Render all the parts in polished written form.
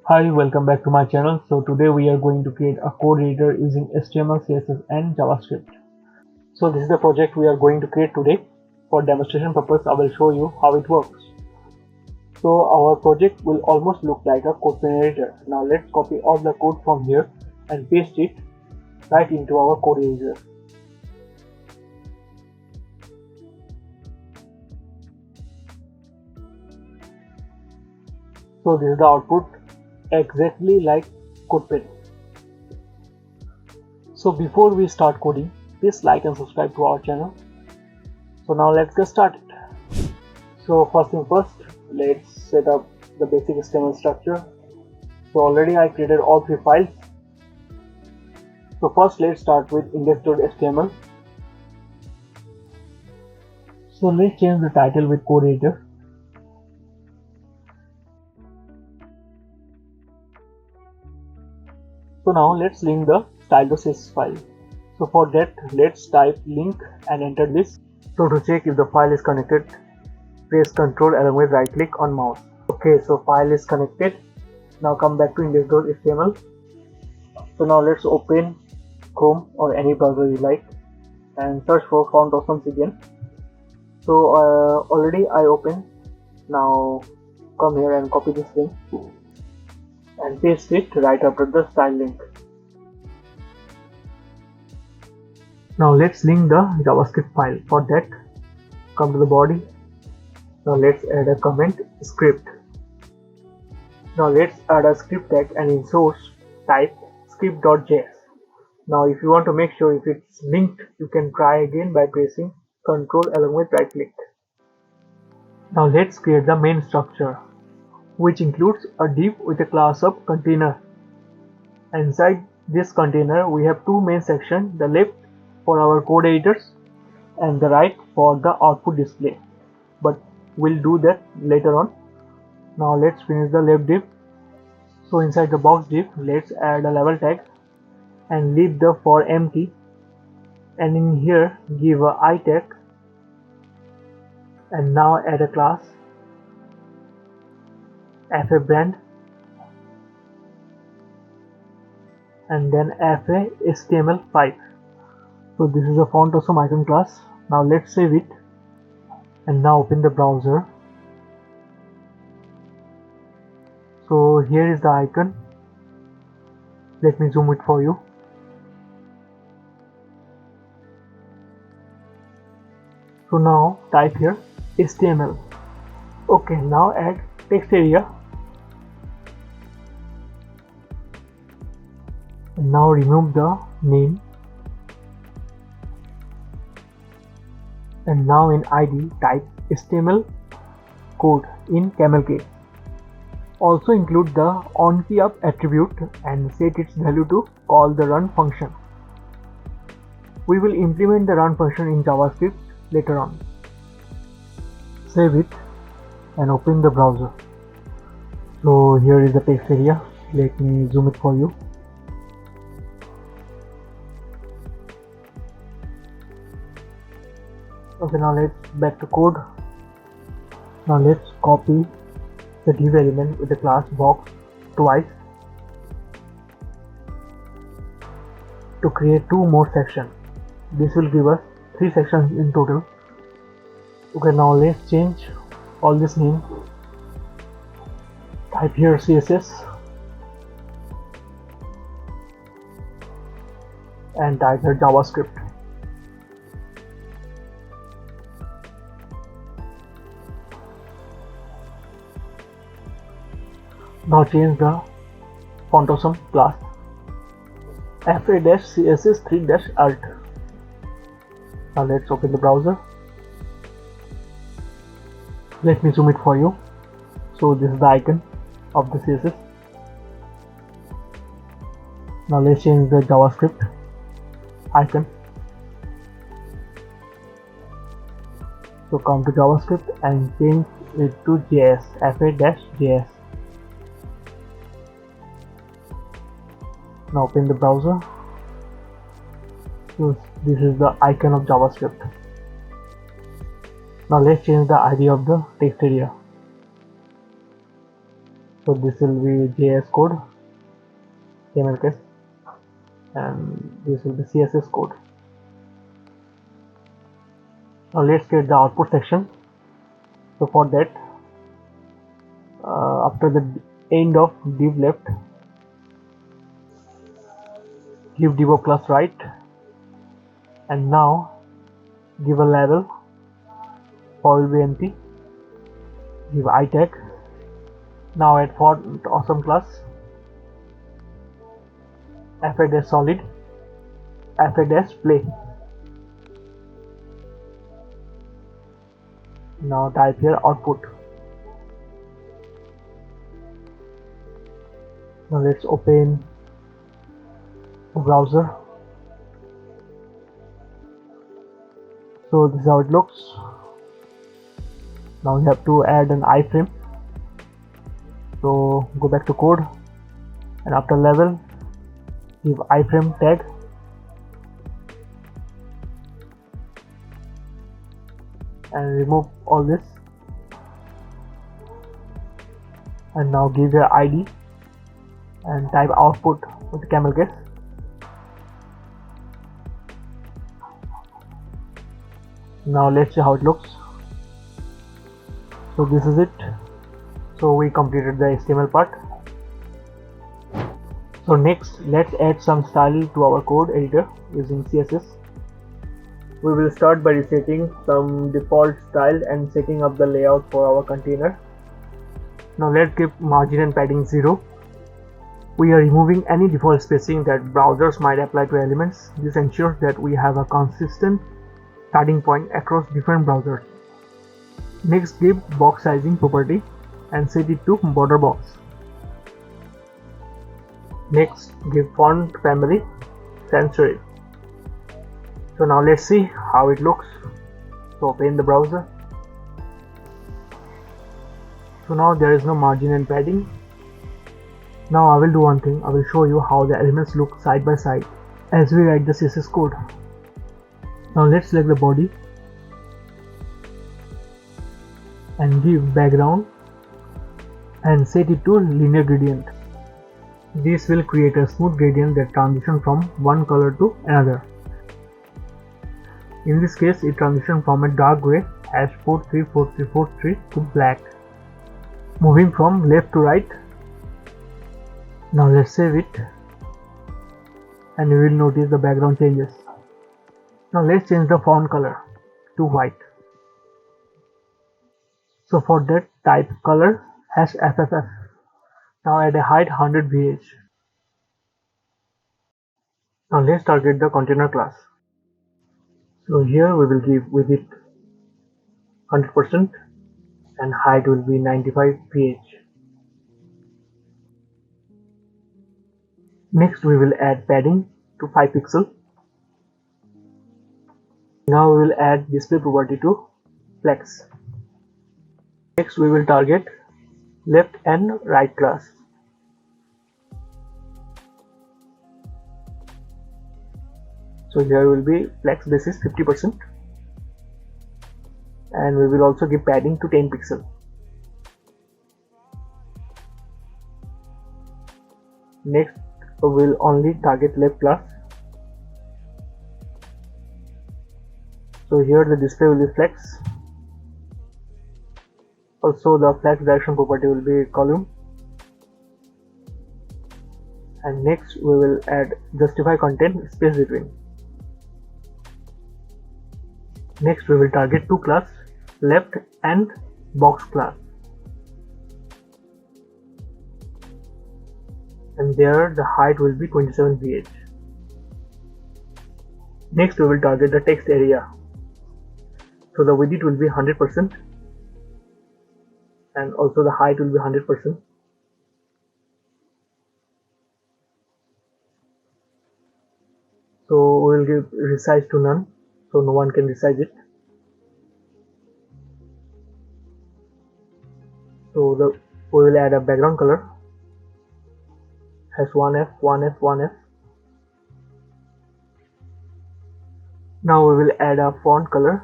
Hi, welcome back to my channel. So today we are going to create a code editor using HTML, CSS and JavaScript. So this is the project we are going to create today. For demonstration purpose, I will show you how it works. So our project will almost look like a CodePen editor. Now let's copy all the code from here and paste it right into our code editor. So this is the output, exactly like CodePen. So before we start coding, please like and subscribe to our channel. So now let's get started. So first thing first, let's set up the basic HTML structure. So already I created all three files. So first let's start with index.html. So let's change the title with code editor. So now let's link the style.css file. So for that, let's type link and enter this. So to check if the file is connected, press Ctrl along with right click on mouse. Okay, so file is connected. Now come back to index.html. So now let's open Chrome or any browser you like and search for font awesomes again. So already I opened. Now come here and copy this link and paste it right after the style link. Now let's link the JavaScript file. For that, come to the body. Now let's add a comment script. Now let's add a script tag and in source type script.js. Now if you want to make sure if it's linked, you can try again by pressing Ctrl along with right click. Now let's create the main structure, which includes a div with a class of container. Inside this container we have two main sections, the left for our code editors and the right for the output display, but we'll do that later on. Now let's finish the left div. So inside the box div, let's add a label tag and leave the for empty, and in here give a I tag, and now add a class fa brand and then fa html5. So this is a font awesome icon class. Now let's save it and now open the browser. So here is the icon. Let me zoom it for you. So now type here HTML. Okay, now add text area and now remove the name, and now in ID type HTML code in camel case. Also include the onKeyUp attribute and set its value to call the run function. We will implement the run function in JavaScript later on. Save it and open the browser. So here is the text area. Let me zoom it for you. Okay, now let's back to code. Now let's copy the div element with the class box twice to create two more sections. This will give us 3 sections in total. Okay, now let's change all this name. Type here CSS and type here JavaScript. Now change the font awesome class fa-css3-alt. Now let's open the browser. Let me zoom it for you. So this is the icon of the CSS. Now let's change the JavaScript icon. So come to JavaScript and change it to JS, fa-js. Now open the browser. So this is the icon of JavaScript. Now let's change the ID of the text area. So this will be JS code, camel case, and this will be CSS code. Now let's get the output section. So for that, after the end of div left, give div of class right, and now give a label for will be empty. Give I tag. Now add font awesome class, fa-solid, fa-play. Now type here output. Now let's open the browser. So this is how it looks. Now we have to add an iframe. So go back to code, and after level give iframe tag, and remove all this, and now give your ID and type output with the camel case. Now let's see how it looks. So this is it. So we completed the HTML part. So next, let's add some style to our code editor using CSS. We will start by resetting some default style and setting up the layout for our container. Now let's give margin and padding 0. We are removing any default spacing that browsers might apply to elements. This ensures that we have a consistent starting point across different browsers. Next, give box sizing property and set it to border box. Next, give font family sans serif. So now let's see how it looks. So open the browser. So now there is no margin and padding. Now I will do one thing. I will show you how the elements look side by side as we write the CSS code. Now let's select the body and give background and set it to linear gradient. This will create a smooth gradient that transitions from one color to another. In this case, it transitions from a dark gray #434343 to black. Moving from left to right. Now let's save it, and you will notice the background changes. Now let's change the font color to white. So for that, type color #FFF. Now add a height 100 VH. Now let's target the container class. So here we will give width 100% and height will be 95 VH. Next we will add padding to 5 pixels. Now we will add display property to flex. Next we will target left and right class. So here will be flex basis 50%, and we will also give padding to 10 pixels. Next we will only target left class. So here the display will be flex. Also the flex direction property will be column. And next we will add justify content space between. Next we will target two class, left and box class. And there the height will be 27 VH. Next we will target the text area. So the width will be 100% and also the height will be 100%. So we will give resize to none, so no one can resize it. So we will add a background color has 1F, 1F, 1F. Now we will add a font color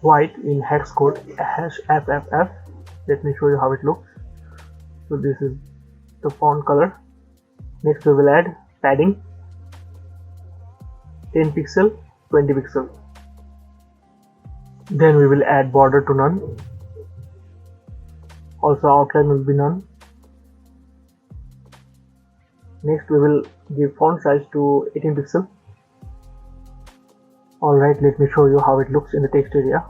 white in hex code #FFF. Let me show you how it looks. So this is the font color. Next we will add padding 10 pixel, 20 pixel. Then we will add border to none. Also outline will be none. Next we will give font size to 18 pixel. Alright, let me show you how it looks in the text area.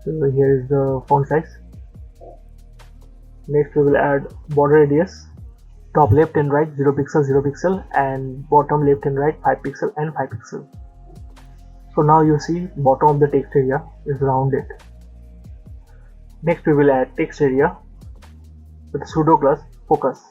So here is the font size. Next we will add border radius. Top left and right 0 pixel 0 pixel, and bottom left and right 5 pixel and 5 pixel. So now you see bottom of the text area is rounded. Next we will add text area with pseudo class focus.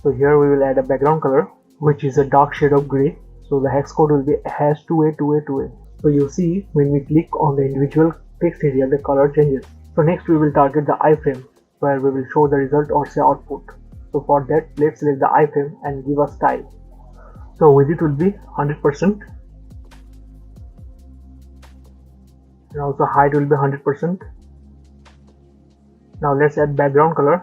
So here we will add a background color which is a dark shade of grey. So the hex code will be #2a2a2a. So you see when we click on the individual text area the color changes. So next we will target the iframe where we will show the result or say output. So for that let's select the iframe and give a style. So width it will be 100% and also height will be 100%. Now let's add background color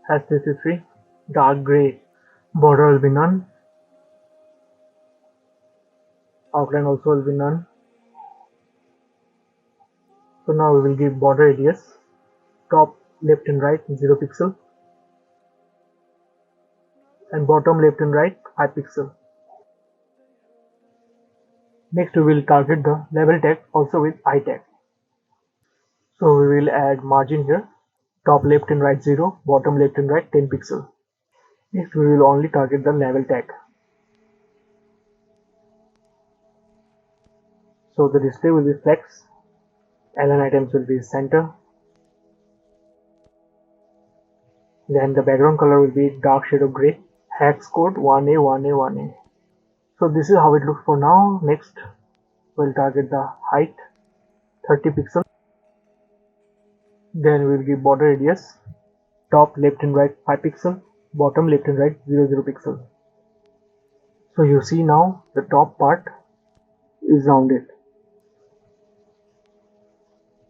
#333 dark grey. Border will be none. Outline also will be none. So now we will give border radius. Top left and right 0 pixel, and bottom left and right 5 pixel. Next we will target the label tag also with I tag. So we will add margin here. Top left and right 0, bottom left and right 10 pixel. Next we will only target the label tag. So the display will be flex. Align items will be center. Then the background color will be dark shade of grey. Hex code 1A 1A 1A. So this is how it looks for now. Next we'll target the height 30 pixels. Then we'll give border radius. Top left and right 5 pixel, bottom left and right 0 pixel. So you see now the top part is rounded.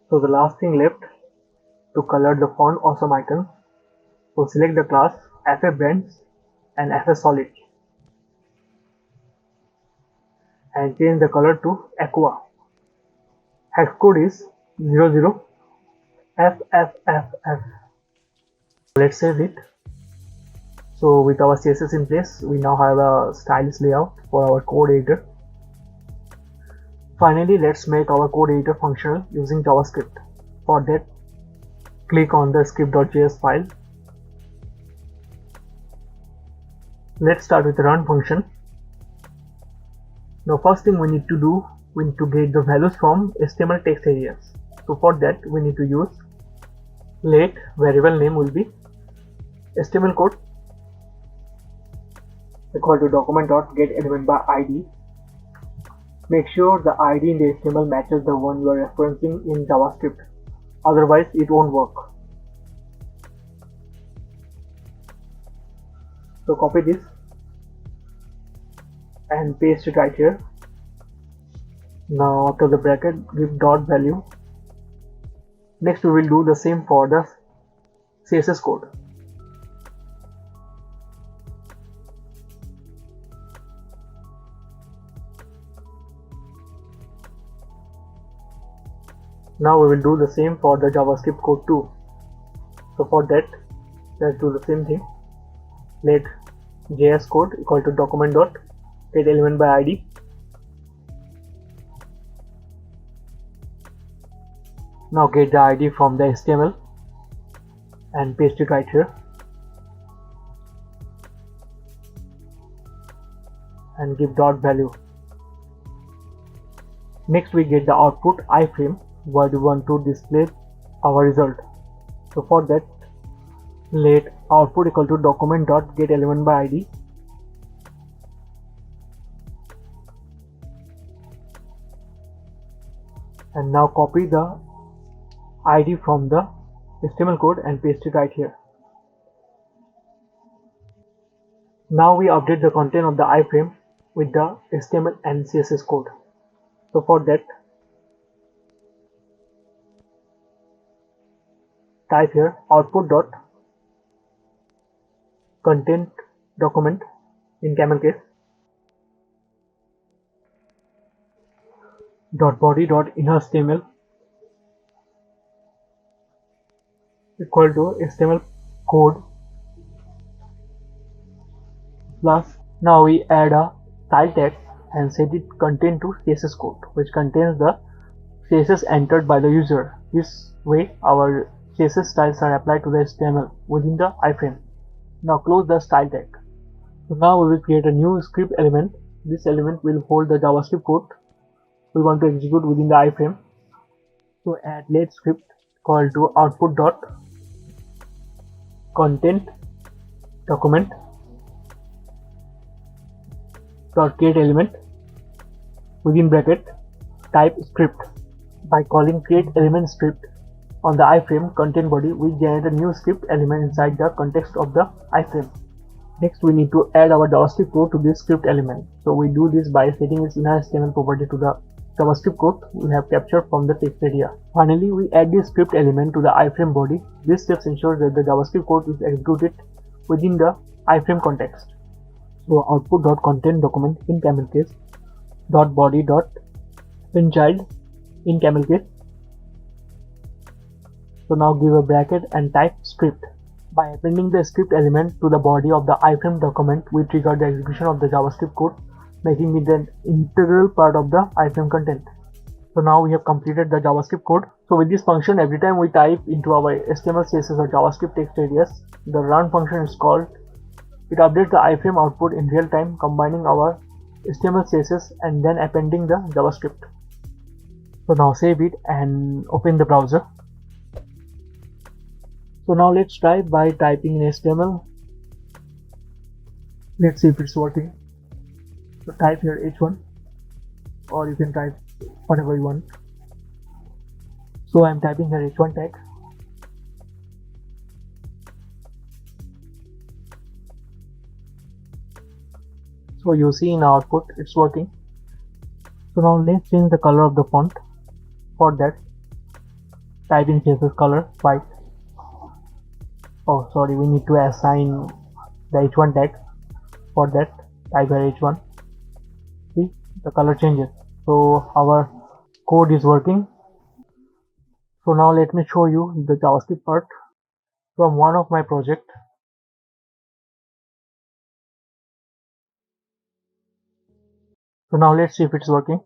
So the last thing left to color the font awesome icon. So select the class FF Brands and FF Solid and change the color to aqua. Hex code is 00FFFF. Let's save it. So with our CSS in place, we now have a stylish layout for our code editor. Finally, let's make our code editor functional using JavaScript. For that, click on the script.js file. Let's start with the run function. Now first thing we need to do, we need to get the values from HTML text areas. So for that we need to use let variable name will be HTML code equal to document.getElementById. Make sure the ID in the HTML matches the one you are referencing in JavaScript, otherwise it won't work. So copy this and paste it right here. Now after the bracket give dot value. Next we will do the same for the CSS code. Now we will do the same for the JavaScript code too. So for that, let's do the same thing. Let JS code equal to document.getElementById. Now get the ID from the HTML and paste it right here and give dot value. Next we get the output iframe where we want to display our result. So for that, let output equal to document.getElementById. And now copy the ID from the HTML code and paste it right here. Now we update the content of the iframe with the HTML and CSS code. So for that, type here output dot content document in camel case dot body dot inner HTML equal to HTML code plus. Now we add a style tag and set it content to CSS code, which contains the CSS entered by the user. This way our CSS styles are applied to the HTML within the iframe. Now close the style tag. So now we will create a new script element. This element will hold the JavaScript code we want to execute within the iframe. So add let script called to output dot content document dot create element within bracket type script. By calling create element script on the iframe content body, we generate a new script element inside the context of the iframe. Next, we need to add our JavaScript code to this script element. So we do this by setting its inner HTML property to the JavaScript code we have captured from the text area. Finally, we add this script element to the iframe body. This step ensures that the JavaScript code is executed within the iframe context. So output.content document in camel case dot body dot child in camel case. So now give a bracket and type script. By appending the script element to the body of the iframe document, we trigger the execution of the JavaScript code, making it an integral part of the iframe content. So now we have completed the JavaScript code. So with this function, every time we type into our HTML, CSS or JavaScript text areas, the run function is called. It updates the iframe output in real time, combining our HTML, CSS and then appending the JavaScript. So now save it and open the browser. So now let's try by typing in HTML. Let's see if it's working. So type here h1, or you can type whatever you want. So I'm typing here h1 tag. So you see in output it's working. So now let's change the color of the font. For that, type in CSS color white. Oh sorry, we need to assign the h1 tag. For that, type here h1. See, the color changes. So our code is working. So now let me show you the JavaScript part from one of my project. So now let's see if it's working.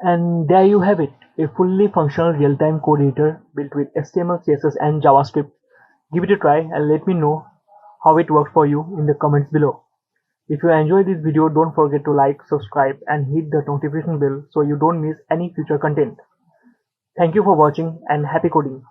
And there you have it, a fully functional real-time code editor built with HTML, CSS and JavaScript. Give it a try and let me know how it worked for you in the comments below. If you enjoyed this video, don't forget to like, subscribe and hit the notification bell so you don't miss any future content. Thank you for watching and happy coding.